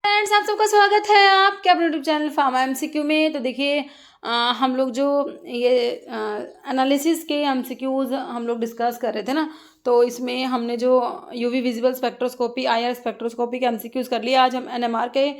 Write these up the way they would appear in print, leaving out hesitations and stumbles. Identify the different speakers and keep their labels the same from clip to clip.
Speaker 1: Friends, आप सबका स्वागत है आपके अपने यूट्यूब चैनल फार्मा एमसीक्यू में। तो देखिए हम लोग जो ये एनालिसिस के एमसीक्यूज हम लोग डिस्कस कर रहे थे ना, तो इसमें हमने जो UV visible spectroscopy IR spectroscopy के एमसीक्यूज कर लिए। आज हम एनएमआर के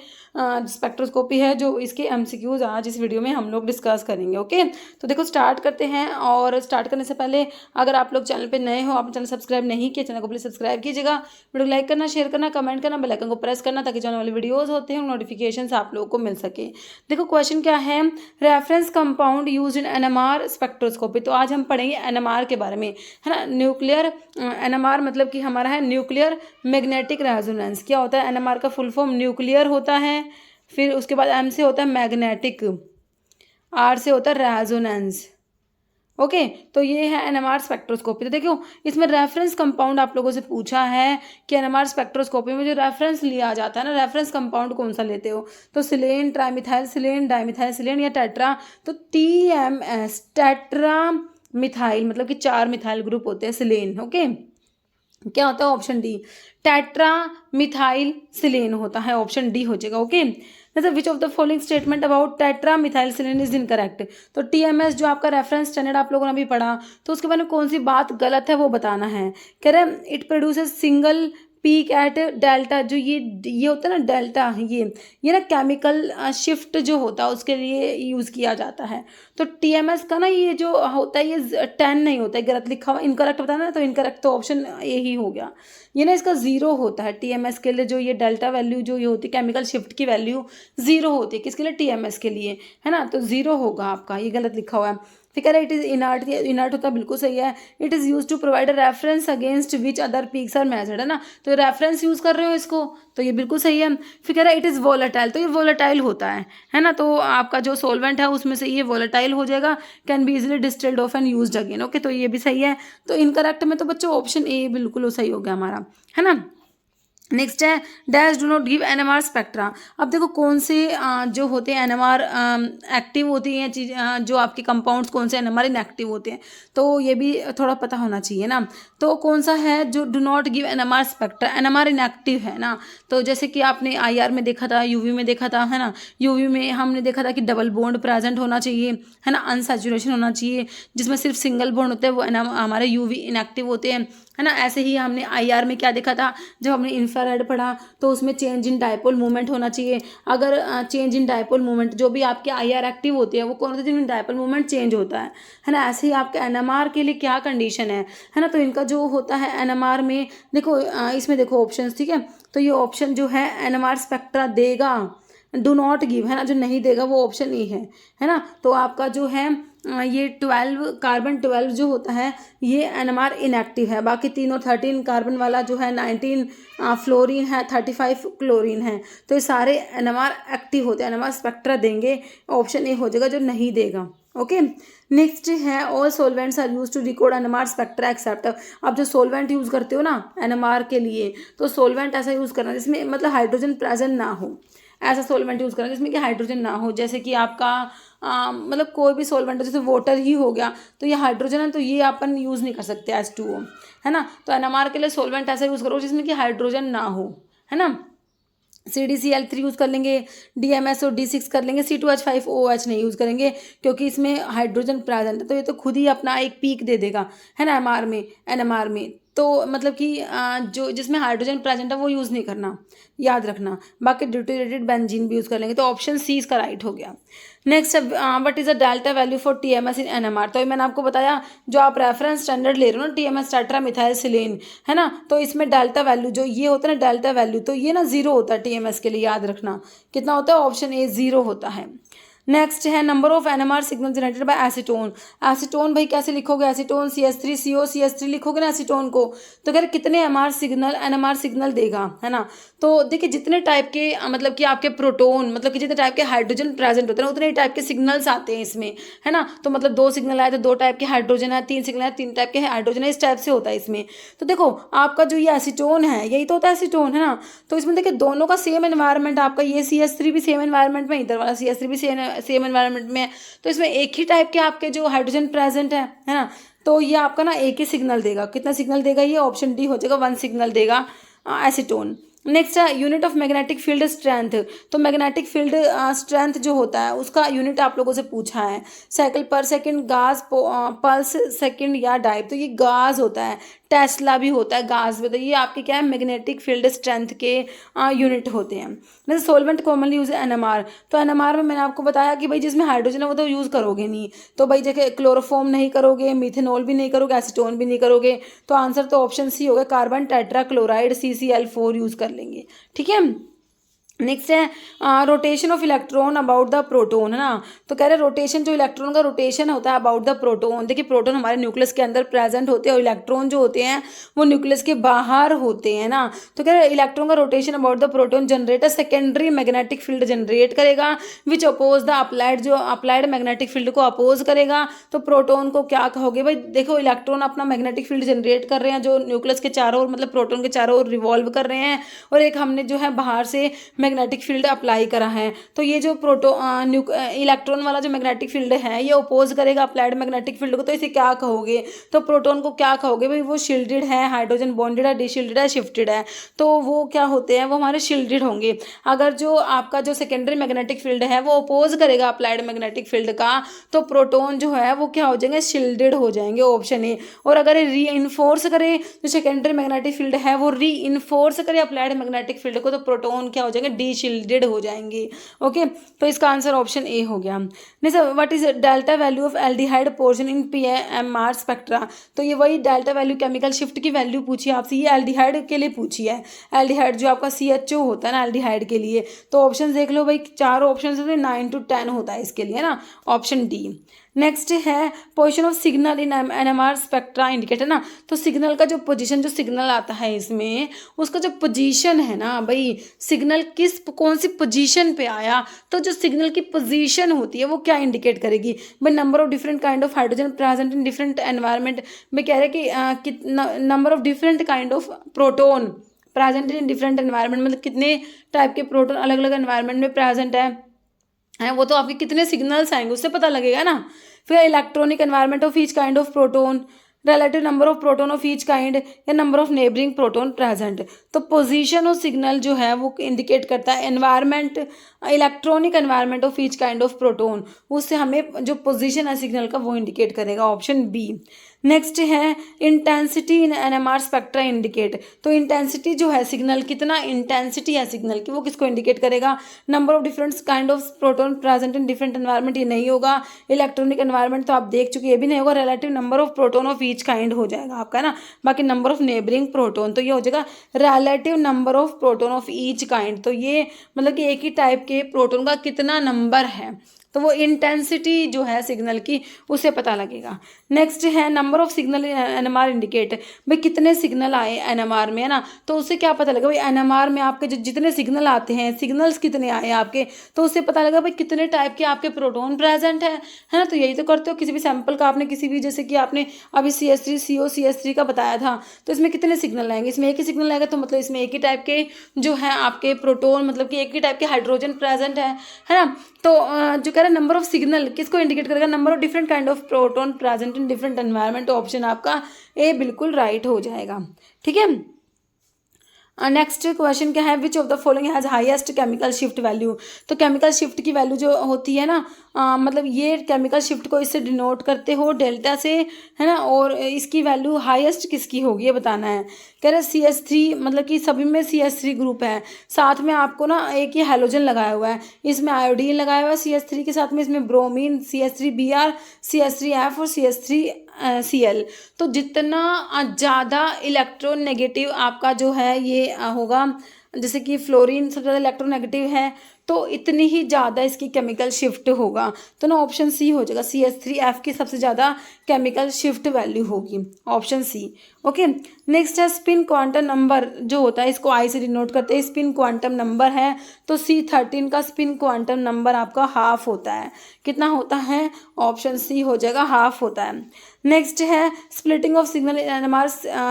Speaker 1: स्पेक्ट्रोस्कोपी है जो इसके एमसीक्यूज आज इस वीडियो में हम लोग डिस्कस करेंगे। ओके, तो देखो स्टार्ट करते हैं। और स्टार्ट करने से पहले अगर आप लोग चैनल पे नए हो, आपने चैनल सब्सक्राइब नहीं किया, चैनल को प्लीज सब्सक्राइब कीजिएगा। वीडियो लाइक करना, शेयर करना, कमेंट करना, बेल आइकन को प्रेस करना ताकि जाने वाली वीडियोस होते हैं नोटिफिकेशन आप लोगों को मिल सके। देखो क्वेश्चन क्या है, reference compound used in NMR spectroscopy. तो आज हम पढ़ेंगे एनएमआर के बारे में, है ना। न्यूक्लियर एनएमआर मतलब कि हमारा है न्यूक्लियर मैग्नेटिक रेजोनेंस। क्या होता है एनएमआर का फुल फॉर्म? न्यूक्लियर होता है, फिर उसके बाद एम से होता है मैग्नेटिक, आर से होता है रेजोनेंस। ओके, तो ये है एनएमआर स्पेक्ट्रोस्कोपी। तो देखो इसमें रेफरेंस कंपाउंड आप लोगों से पूछा है कि एनएमआर स्पेक्ट्रोस्कोपी में जो रेफरेंस लिया जाता है ना, रेफरेंस कंपाउंड कौन सा लेते हो? तो सिलेन, ट्राइमिथाइल सिलेन, डाइमिथाइल सिलेन या टेट्रा। तो टीएमएस टेट्रा मिथाइल मतलब कि 4 मिथाइल ग्रुप होते हैं सिलेन। ओके, क्या होता है? ऑप्शन डी, टेट्रा मिथाइल सिलेन होता है। ऑप्शन डी हो जाएगा। ओके, मतलब which of the following statement about tetra methyl silane is incorrect. तो टीएमएस जो आपका रेफरेंस स्टैंडर्ड आप लोगों ने अभी पढ़ा, तो उसके बारे में कौन सी बात गलत है वो बताना है। कह रहे it produces single peak at delta. जो ये होता है ना डेल्टा, ये ना केमिकल शिफ्ट जो होता है उसके लिए यूज़ किया जाता है। तो टीएमएस का ना ये जो होता है ये 10 नहीं होता है, गलत लिखा हुआ, इनकरेक्ट बताना है। तो इनकरेक्ट तो ऑप्शन ए ही हो गया। ये ना इसका 0 होता है टीएमएस के लिए। जो ये डेल्टा वैल्यू जो ये होती है केमिकल शिफ्ट की वैल्यू 0 होती है। किसके लिए? टीएमएस के लिए, है ना। तो 0 होगा आपका, ये गलत लिखा हुआ है। फिर कह रहा है इट इज़ इनर्ट। इनर्ट होता है, बिल्कुल सही है। It is use to provide a reference against which other peaks are measured, है ना। तो रेफरेंस यूज़ कर रहे हो इसको, तो ये बिल्कुल सही है। फिर कह रहा है इट इज़ वोलेटाइल। तो ये वोलेटाइल होता है ना। तो आपका जो सोलवेंट है उसमें से ये वोलेटाइल हो जाएगा। Can be easily distilled of and used again. Okay, तो ये भी सही है। तो इनकरेक्ट में तो बच्चों ऑप्शन ए बिल्कुल सही हो गया हमारा, है ना। नेक्स्ट है dash do not give NMR spectra. अब देखो कौन से जो होते हैं एनएमआर एक्टिव होती हैं चीज, जो आपके कंपाउंड्स कौन से एनएमआर इनएक्टिव होते हैं, तो ये भी थोड़ा पता होना चाहिए ना। तो कौन सा है जो do not give NMR spectra? NMR inactive है ना। तो जैसे कि आपने आईआर में देखा था, यूवी में देखा था, है ना। यूवी में हमने देखा था कि डबल बॉन्ड प्रेजेंट होना चाहिए, है ना, अनसैचुरेशन होना चाहिए। जिसमें सिर्फ सिंगल बॉन्ड होते हैं वो हमारे यूवी इनएक्टिव होते हैं, है ना। ऐसे ही हमने आईआर में क्या देखा था, जब हमने इंफ्रारेड पढ़ा तो उसमें चेंज इन डायपोल मूवमेंट होना चाहिए। अगर चेंज इन डायपोल मूवमेंट जो भी आपके आईआर एक्टिव होती है वो कौन सी दिन डायपोल मूवमेंट चेंज होता है ना। ऐसे ही आपके एनएमआर के लिए क्या कंडीशन है ना। तो इनका जो होता है एनएमआर में देखो इसमें देखो ऑप्शंस, ठीक है। तो ये ऑप्शन जो है एनएमआर स्पेक्ट्रा देगा, डू नॉट गिव, है ना। जो नहीं देगा वो ऑप्शन ई है ना। तो आपका जो है ये 12 कार्बन 12 जो होता है ये एनएमआर इनएक्टिव है। बाकी तीनों 13 कार्बन वाला जो है 19 फ्लोरीन है, 35 क्लोरीन है। तो ये सारे एनएमआर एक्टिव होते हैं, एनएमआर स्पेक्ट्रा देंगे। ऑप्शन ए हो जाएगा जो नहीं देगा। ओके, नेक्स्ट है all solvents are use to record NMR spectra except. आप जो सोलवेंट यूज करते हो ना एनएमआर के लिए, तो सोलवेंट ऐसा यूज करना जिसमें मतलब हाइड्रोजन प्रेजेंट ना हो। ऐसा सोलवेंट यूज करना जिसमें कि हाइड्रोजन ना हो। जैसे कि आपका मतलब कोई भी सोलवेंट हो, जैसे वाटर ही हो गया, तो ये हाइड्रोजन है तो ये अपन यूज़ नहीं कर सकते H2O, है ना। तो एनएमआर के लिए सोलवेंट ऐसा यूज़ करो जिसमें कि हाइड्रोजन ना हो, है ना। CDCl3 यूज़ कर लेंगे, DMSO D6 कर लेंगे, C2H5OH नहीं यूज़ करेंगे क्योंकि इसमें हाइड्रोजन प्रेजेंट है। तो ये तो खुद ही अपना एक पीक दे देगा, है ना, एनएमआर में। तो मतलब कि जो जिसमें हाइड्रोजन प्रेजेंट है वो यूज़ नहीं करना, याद रखना। बाकी ड्यूटेरेटेड बेंजीन भी यूज़ कर लेंगे। तो ऑप्शन सी इसका राइट हो गया। Next what is a delta value for TMS in NMR. तो मैंने आपको बताया जो आप रेफरेंस स्टैंडर्ड ले रहे हो ना टीएमएस टेट्रा मिथाइल सिलेन, है ना। तो इसमें डेल्टा वैल्यू जो ये होता है ना डेल्टा वैल्यू, तो ये ना 0 होता है टीएमएस के लिए, याद रखना। कितना होता है? ऑप्शन ए 0 होता है। नेक्स्ट है number of NMR signal generated by acetone. Acetone भाई कैसे लिखोगे? एसीटोन CH3CO CH3 लिखोगे ना एसीटोन को। तो कह कितने एनएमआर सिग्नल देगा, है ना। तो देखिए जितने टाइप के मतलब कि आपके प्रोटोन मतलब कि जितने टाइप के हाइड्रोजन प्रेजेंट होते हैं उतने टाइप के सिग्नल्स आते हैं इसमें, है ना। तो मतलब 2 सिग्नल आए तो 2 टाइप के हाइड्रोजन है, 3 सिग्नल है 3 टाइप के हाइड्रोजन है, इस टाइप से होता है इसमें। तो देखो आपका जो ये एसीटोन है यही तो होता है एसीटोन, है ना। तो इसमें देखिए दोनों का सेम एनवायरनमेंट, आपका ये CH3 भी सेम एनवायरनमेंट में, इधर वाला CH3 भी सेम एनवायरनमेंट में है। तो इसमें एक ही टाइप के आपके जो हाइड्रोजन प्रेजेंट है ना। तो ये आपका ना एक ही सिग्नल देगा। कितना सिग्नल देगा? ये ऑप्शन डी हो जाएगा, 1 सिग्नल देगा एसीटोन। नेक्स्ट है unit of magnetic field strength. तो मैग्नेटिक फील्ड स्ट्रेंथ जो होता है उसका यूनिट आप लोगों से पूछा है, साइकिल पर सेकंड, गाज, पल्स सेकंड या डाइव। तो ये गाज होता है, टेस्ला भी होता है, गाज भी होता है। ये आपके क्या है, मैग्नेटिक फील्ड स्ट्रेंथ के यूनिट होते हैं। जैसे सोलवेंट कॉमनली यूज एनएमआर। तो एनएमआर में मैंने आपको बताया कि भाई जिसमें हाइड्रोजन है वो तो यूज़ करोगे नहीं, तो भाई जैसे क्लोरोफॉर्म नहीं करोगे, मिथेनॉल भी नहीं करोगे, एसीटोन भी नहीं करोगे। तो आंसर तो ऑप्शन सी होगा, carbon tetra chloride CCl4 use कर लेंगे। ठीक है। नेक्स्ट है rotation of electron about the proton, है ना। तो कह रहे हैं रोटेशन, जो इलेक्ट्रॉन का रोटेशन होता है अबाउट द प्रोटोन। देखिए प्रोटोन हमारे न्यूक्लियस के अंदर प्रेजेंट होते हैं और इलेक्ट्रॉन जो होते हैं वो न्यूक्लियस के बाहर होते हैं ना। तो कह रहे हैं इलेक्ट्रॉन का rotation about the proton generate secondary magnetic field generate करेगा विच अपोज द अप्लाइड, जो अप्लाइड मैग्नेटिक फील्ड को अपोज करेगा। तो प्रोटोन को क्या कहोगे भाई, देखो इलेक्ट्रॉन अपना मैग्नेटिक फील्ड जनरेट कर रहे हैं जो न्यूक्लियस के चारों ओर, मतलब प्रोटोन के चारों ओर रिवॉल्व कर रहे हैं, और एक हमने जो है बाहर से मैग्नेटिक फील्ड अप्लाई करा है। तो ये जो इलेक्ट्रॉन वाला जो मैग्नेटिक फील्ड है ये अपोज करेगा अप्लाइड मैग्नेटिक फील्ड को। तो इसे क्या कहोगे, तो प्रोटॉन को क्या कहोगे भाई, वो शील्डेड है, हाइड्रोजन बॉन्डेड है, डिशील्डेड है, शिफ्टेड है। तो वो क्या होते हैं, वो हमारे शील्डेड होंगे। अगर जो आपका जो सेकेंडरी मैग्नेटिक फील्ड है वो अपोज करेगा अप्लाइड मैग्नेटिक फील्ड का, तो प्रोटॉन जो है वो क्या हो जाएंगे, शील्डेड हो जाएंगे, ऑप्शन ए। और अगर री इन्फोर्स करे, जो सेकेंडरी मैग्नेटिक फील्ड है वो री इन्फोर्स करे अप्लाइड मैग्नेटिक फील्ड को, तो प्रोटॉन क्या हो जाएंगे, डीशील्डेड हो जाएंगे। ओके, तो इसका आंसर ऑप्शन ए हो गया। नहीं sir, what is delta value of aldehyde portion in PMR spectra. तो ये वही डेल्टा वैल्यू केमिकल शिफ्ट की वैल्यू पूछी है आपसे, ये एल्डिहाइड के लिए पूछी है। एल्डिहाइड जो आपका CHO होता है ना एल्डिहाइड के लिए, तो ऑप्शन देख लो भाई, चारों ऑप्शन से 9 to 10 होता है इसके लिए ना, ऑप्शन डी। नेक्स्ट है position of signal in NMR spectra indicator ना। तो सिग्नल का जो पोजीशन, जो सिग्नल आता है इसमें, उसका जो पोजीशन है ना भाई, सिग्नल कौन सी पोजीशन पे आया, तो जो सिग्नल की पोजीशन होती है वो क्या इंडिकेट करेगी भाई, number of different kind of hydrogen present in different environment में। कह रहे हैं कि number of different kind of proton present in different environment, मतलब कितने टाइप के प्रोटोन अलग अलग एनवायरनमेंट में प्रेजेंट है वो तो आपके कितने सिग्नल्स आएंगे उससे पता लगेगा ना। फिर electronic environment of each kind of proton, relative number of proton of each kind या number of neighboring proton present। तो पोजीशन ऑफ सिग्नल जो है वो इंडिकेट करता है environment, electronic environment of each kind of proton, उससे हमें जो पोजीशन है सिग्नल का वो इंडिकेट करेगा, ऑप्शन बी। नेक्स्ट है intensity in NMR spectra indicate. तो इंटेंसिटी जो है सिग्नल, कितना इंटेंसिटी है सिग्नल की, वो किसको इंडिकेट करेगा, number of different kind of proton present in different environment, ये नहीं होगा। इलेक्ट्रॉनिक एनवायरनमेंट तो आप देख चुके, ये भी नहीं होगा। Relative number of proton of each kind हो जाएगा आपका ना। बाकी नंबर ऑफ नेबरिंग प्रोटोन, तो ये हो जाएगा relative number of proton of each kind. तो ये मतलब कि एक ही टाइप के प्रोटोन का कितना नंबर है, तो वो इंटेंसिटी जो है सिग्नल की उसे पता लगेगा। नेक्स्ट है number of signal in NMR indicate, भाई कितने सिग्नल आए NMR में, है ना। तो उससे क्या पता लगेगा भाई NMR में आपके जो जितने सिग्नल आते हैं, सिग्नल्स कितने आए आपके, तो उससे पता लगेगा भाई कितने टाइप के आपके प्रोटोन प्रेजेंट है ना। तो यही तो करते हो, किसी भी सैंपल का आपने किसी भी, जैसे कि आपने अभी CH3 CO CH3 का बताया था, तो इसमें कितने सिग्नल आएंगे, इसमें एक ही सिग्नल आएगा, तो मतलब इसमें एक ही टाइप के जो है आपके प्रोटोन, मतलब कि एक ही टाइप के हाइड्रोजन प्रेजेंट है ना। तो जो कह रहा है नंबर ऑफ सिग्नल किसको इंडिकेट करेगा, number of different kind of proton present in different environment, option आपका ए बिल्कुल राइट हो जाएगा। ठीक है। नेक्स्ट क्वेश्चन क्या है, which of the following has highest chemical shift value. तो केमिकल शिफ्ट की वैल्यू जो होती है ना, मतलब ये केमिकल शिफ्ट को इससे डिनोट करते हो डेल्टा से, है ना। और इसकी वैल्यू हाईएस्ट किसकी होगी ये बताना है। कह रहे CH3, मतलब कि सभी में CH3 ग्रुप है, साथ में आपको ना एक ये हैलोजन लगाया हुआ है, इसमें आयोडीन लगाया हुआ है CH3 के साथ में, इसमें ब्रोमीन CH3Br CH3F और CH3Cl। तो जितना ज़्यादा इलेक्ट्रोनेगेटिव आपका जो है ये होगा, जैसे कि फ्लोरीन सबसे ज़्यादा इलेक्ट्रोनेगेटिव है, तो इतनी ही ज़्यादा इसकी केमिकल शिफ्ट होगा। तो ना ऑप्शन सी हो जाएगा, CH3F की सबसे ज़्यादा केमिकल शिफ्ट वैल्यू होगी, ऑप्शन सी। ओके। नेक्स्ट है स्पिन क्वांटम नंबर जो होता है, इसको आई से डिनोट करते हैं, स्पिन क्वांटम नंबर है। तो C13 का स्पिन क्वांटम नंबर आपका हाफ होता है, कितना होता है, ऑप्शन सी हो जाएगा, हाफ होता है। नेक्स्ट है splitting of signal in NMR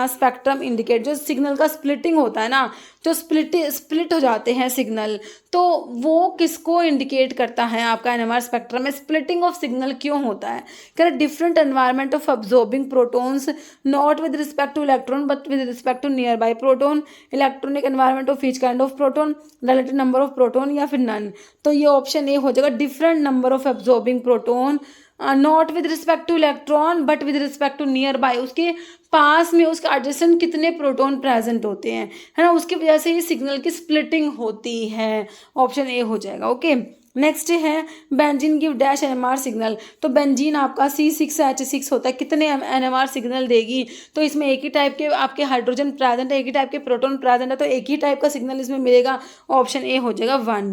Speaker 1: spectrum indicate. जो सिग्नल का स्प्लिटिंग होता है ना, जो स्प्लिट हो जाते हैं सिग्नल, तो वो किसको इंडिकेट करता है आपका एनएमआर स्पेक्ट्रम में स्प्लिटिंग ऑफ सिग्नल क्यों होता है? कह रहे different environment of absorbing protons not with respect to electron but with respect to nearby proton, electronic environment of each kind of proton, relative number of proton या फिर none. तो ये option A हो जाएगा, different number of absorbing proton not with respect to electron but with respect to nearby, उसके पास में उसके adjacent कितने प्रोटॉन प्रेजेंट होते हैं, है ना, उसकी वजह से ये सिग्नल की स्प्लिटिंग होती है। ऑप्शन ए हो जाएगा। ओके, नेक्स्ट है benzene give dash NMR signal. तो बेंजीन आपका C6H6 होता है, कितने एनएमआर सिग्नल देगी? तो इसमें एक ही टाइप के आपके हाइड्रोजन प्रेजेंट है, एक ही टाइप के प्रोटॉन प्रेजेंट है, तो एक ही टाइप का सिग्नल इसमें मिलेगा। ऑप्शन ए हो जाएगा 1।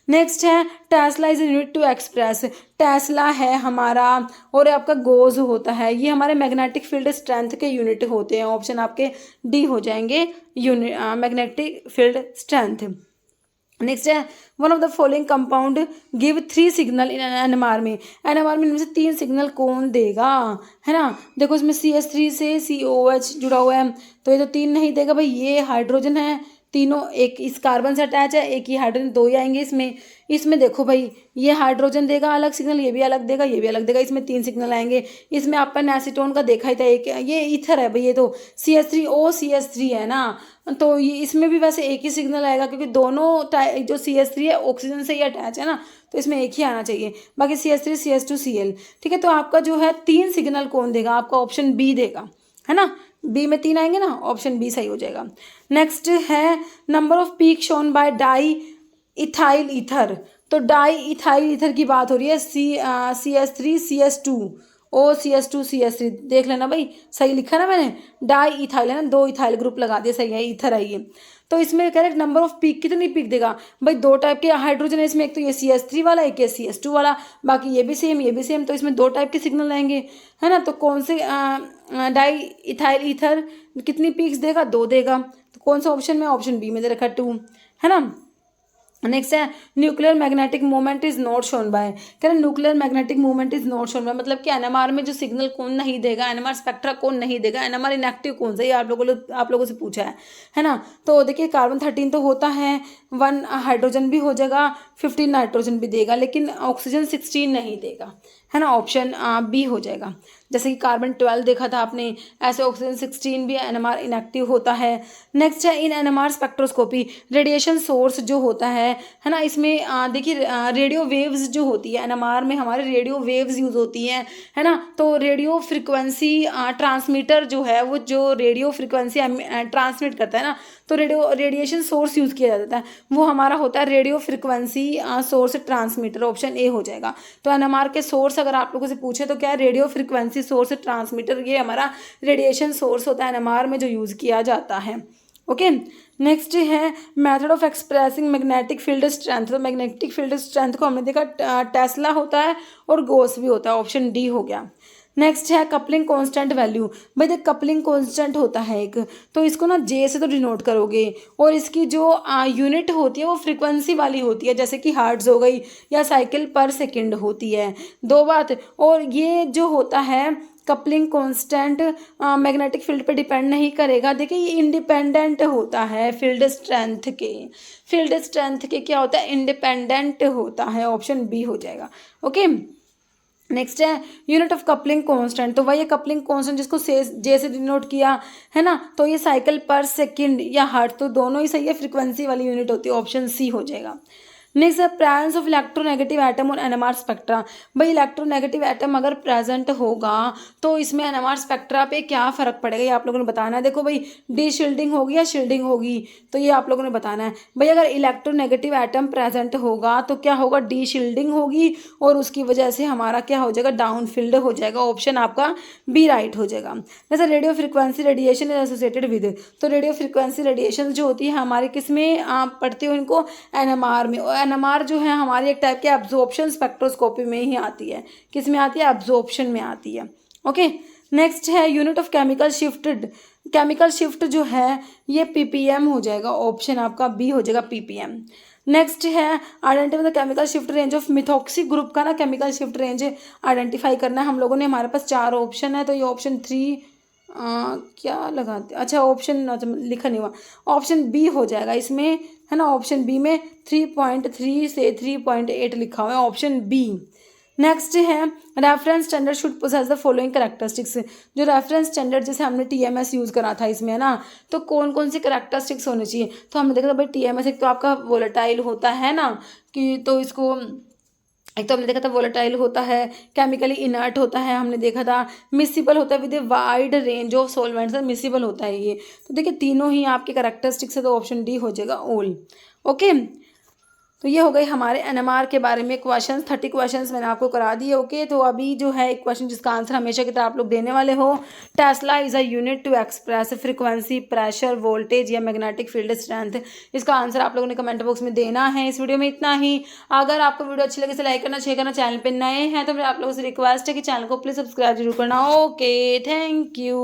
Speaker 1: नेक्स्ट है tesla is unit to express. Tesla है हमारा और आपका गोज होता है, ये हमारे मैग्नेटिक फील्ड स्ट्रेंथ के यूनिट होते हैं। ऑप्शन आपके डी हो जाएंगे, unit magnetic field strength. Next है one of the following compound give 3 signal in NMR में। एनएमआर में इनमें से 3 सिग्नल कौन देगा, है ना? देखो इसमें CH3 से COH जुड़ा हुआ है, तो ये तो 3 नहीं देगा भाई, ये हाइड्रोजन है, तीनों एक इस कार्बन से अटैच है, एक ही हाइड्रोजन, 2 ही आएंगे इसमें। इसमें देखो भाई ये हाइड्रोजन देगा अलग सिग्नल, ये भी अलग देगा, ये भी अलग देगा, इसमें 3 सिग्नल आएंगे। इसमें आपका एसीटोन का देखा ही था, एक ये ईथर है भाई, ये तो CH3OCH3 है ना, तो ये इसमें भी वैसे एक ही सिग्नल आएगा क्योंकि दोनों जो CH3 है ऑक्सीजन से ही अटैच है ना, तो इसमें एक ही आना चाहिए। बाकी CH3 CH2Cl, ठीक है। तो आपका जो है 3 सिग्नल कौन देगा? आपका ऑप्शन बी देगा, है ना, बी में 3 आएंगे ना, ऑप्शन बी सही हो जाएगा। नेक्स्ट है number off peak shown by di ethyl ether. तो डाई इथाइल ईथर की बात हो रही है, CH3 CH2 OCH2CH3, देख लेना भाई, सही लिखा ना मैंने, डाई इथाइल है ना, 2 इथाइल ग्रुप लगा दिया, सही है, ईथर है ये। तो इसमें करेक्ट नंबर ऑफ पीक, कितनी पीक देगा भाई? 2 टाइप के हाइड्रोजन है इसमें, एक तो ये CH3 वाला, एक ये CH2 वाला, बाकी ये भी सेम ये भी सेम, तो इसमें 2 टाइप के सिग्नल आएंगे, है ना। तो कौन से डाई इथाइल ईथर कितनी पीक्स देगा? 2 देगा। तो कौन सा ऑप्शन में? ऑप्शन बी में दे रखा 2, है ना। नेक्स्ट है nuclear magnetic movement is not shown by. कह रहे nuclear magnetic movement is not shown by, मतलब कि एनएमआर में जो सिग्नल कौन नहीं देगा, एनएमआर स्पेक्ट्रा कौन नहीं देगा, एनएमआर इनएक्टिव कौन सा, ये आप लोगों से पूछा है ना। तो देखिए कार्बन 13 तो होता है, 1 हाइड्रोजन भी हो जाएगा, 15 नाइट्रोजन भी देगा, लेकिन ऑक्सीजन 16 नहीं देगा, है ना। ऑप्शन बी हो जाएगा। जैसे कि कार्बन 12 देखा था आपने, ऐसे ऑक्सीजन 16 भी एनएमआर इनएक्टिव होता है। नेक्स्ट है इन एनएमआर स्पेक्ट्रोस्कोपी रेडिएशन सोर्स जो होता है ना, इसमें देखिए रेडियो वेव्स जो होती है एनएमआर में, हमारे रेडियो वेव्स यूज़ होती हैं, है ना। तो रेडियो फ्रिक्वेंसी ट्रांसमीटर जो है, वो जो रेडियो फ्रिक्वेंसी ट्रांसमिट करता है ना, तो रेडिएशन सोर्स यूज़ किया जाता है, वो हमारा होता है radio frequency source transmitter. Option A हो जाएगा। तो एनएमआर के सोर्स अगर आप लोगों से पूछे तो क्या है? रेडियो फ्रिक्वेंसी सोर्स ट्रांसमीटर, ये हमारा रेडिएशन सोर्स होता है एनएमआर में जो यूज़ किया जाता है। ओके, नेक्स्ट है method of expressing magnetic field strength. तो मैग्नेटिक फील्ड स्ट्रेंथ को हमने देखा टेस्ला होता है और गोस भी होता है, ऑप्शन डी हो गया। नेक्स्ट है कपलिंग कांस्टेंट वैल्यू। भाई देख कपलिंग कांस्टेंट होता है एक, तो इसको ना जे से तो डिनोट करोगे, और इसकी जो यूनिट होती है वो फ्रीक्वेंसी वाली होती है, जैसे कि हर्ट्ज हो गई या साइकिल पर सेकंड होती है, 2 बात। और ये जो होता है कपलिंग कांस्टेंट मैग्नेटिक फील्ड पे डिपेंड नहीं करेगा। देखिए ये इंडिपेंडेंट होता है फील्ड स्ट्रेंथ के क्या होता है? इंडिपेंडेंट होता है। ऑप्शन बी हो जाएगा। ओके, नेक्स्ट है यूनिट ऑफ कपलिंग कांस्टेंट। तो वही कपलिंग कांस्टेंट जिसको जे से डिनोट किया है ना, तो ये साइकिल पर सेकंड या हर्ट्ज, तो दोनों ही सही है, फ्रीक्वेंसी वाली यूनिट होती है, ऑप्शन सी हो जाएगा। नेक्स्ट है प्रेजेंस ऑफ इलेक्ट्रोनेगेटिव एटम और एनएमआर स्पेक्ट्रा। भाई इलेक्ट्रोनेगेटिव एटम अगर प्रेजेंट होगा तो इसमें एनएमआर स्पेक्ट्रा पे क्या फ़र्क पड़ेगा, ये आप लोगों ने बताना है। देखो भाई डी शील्डिंग होगी या शील्डिंग होगी, तो ये आप लोगों ने बताना है। भाई अगर इलेक्ट्रोनेगेटिव एटम प्रेजेंट होगा तो क्या होगा? डी शील्डिंग होगी, और उसकी वजह से हमारा क्या हो जाएगा? डाउन फील्ड हो जाएगा। ऑप्शन आपका बी राइट हो जाएगा। जैसे radio frequency radiation is associated with, तो रेडियो फ्रिक्वेंसी रेडिएशन जो होती है हमारे किस में पढ़ते हो इनको? एनएमआर में। एनएमआर जो है हमारी एक टाइप के एब्जॉर्प्शन स्पेक्ट्रोस्कोपी में ही आती है। किस में आती है? एब्जॉर्प्शन में आती है। ओके, नेक्स्ट है यूनिट ऑफ केमिकल शिफ्ट जो है ये पीपीएम हो जाएगा। ऑप्शन आपका बी हो जाएगा, पीपीएम। नेक्स्ट है identify the chemical shift range of methoxy group का ना केमिकल शिफ्ट रेंज आइडेंटिफाई करना है हम लोगों ने। हमारे पास 4 ऑप्शन है, तो ये ऑप्शन 3 क्या लगाते, अच्छा ऑप्शन लिखा नहीं हुआ, ऑप्शन बी हो जाएगा इसमें, है ना। ऑप्शन बी में 3.3 से 3.8 लिखा हुआ है, ऑप्शन बी। नेक्स्ट है reference standard should possess the following characteristics. जो रेफरेंस स्टैंडर्ड जैसे हमने टीएमएस यूज़ करा था इसमें, है ना, तो कौन कौन सी करेक्टरिस्टिक्स होनी चाहिए। तो हमने देखा था भाई टीएमएस एक तो आपका वोलेटाइल होता है ना, कि तो इसको एक तो हमने देखा था वोलेटाइल होता है, केमिकली इनर्ट होता है, हमने देखा था मिसिबल होता है with a wide range of solvents, miscible होता है ये। तो देखिए तीनों ही आपके करेक्टरिस्टिक्स है, तो ऑप्शन डी हो जाएगा ऑल। ओके, तो ये हो गई हमारे एनएमआर के बारे में क्वेश्चंस। 30 क्वेश्चंस मैंने आपको करा दिए। ओके, तो अभी जो है एक क्वेश्चन जिसका आंसर हमेशा की तरह आप लोग देने वाले हो। Tesla is a unit to express frequency, pressure, voltage या मैग्नेटिक फील्ड स्ट्रेंथ। इसका आंसर आप लोगों ने कमेंट बॉक्स में देना है। इस वीडियो में इतना ही। अगर आपको वीडियो अच्छी लगे तो लाइक करना, शेयर करना, चैनल पर नए हैं तो फिर आप लोगों से रिक्वेस्ट है कि चैनल को प्लीज़ सब्सक्राइब जरूर करना। Okay, thank you.